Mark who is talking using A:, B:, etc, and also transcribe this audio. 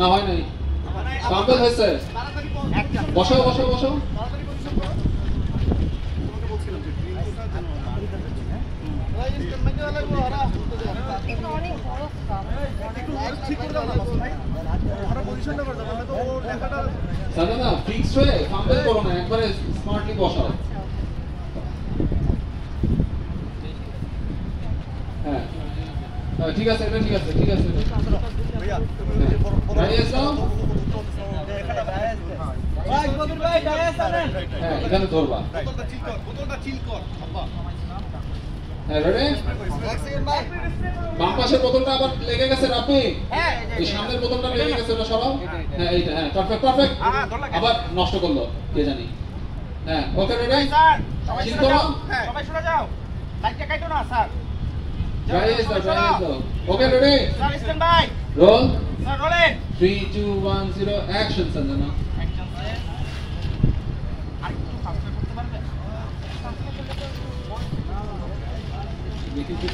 A: না হয় নাই সাম্পল হয়েছে বসো বসো বসো না ফিক্সড হয়ে সাম্পল করো না একবারে স্মার্টলি বসাও হ্যাঁ ঠিক আছে এটা ঠিক আছে হ্যাঁ এখানে ধরবা হ্যাঁ রেডি বাম পাশের বোতলটা আবার লেগে গেছে রাপি এই সামনের বোতলটা লেগে গেছে ওটা সরাও হ্যাঁ এইটা হ্যাঁ পারফেক্ট আবার নষ্ট করলো কে জানি হ্যাঁ ওকে রেডি চিল করো
B: সবাই শুনে যাও লাইটটা কাটো না স্যার
A: গাইস দাও okay ready
B: sir stand by
A: roll
B: sir rolling 3
A: 2 1 0 action Sanjana
B: action সে আরেকটু ফাস্ট করতে পারবে
A: দেখি কি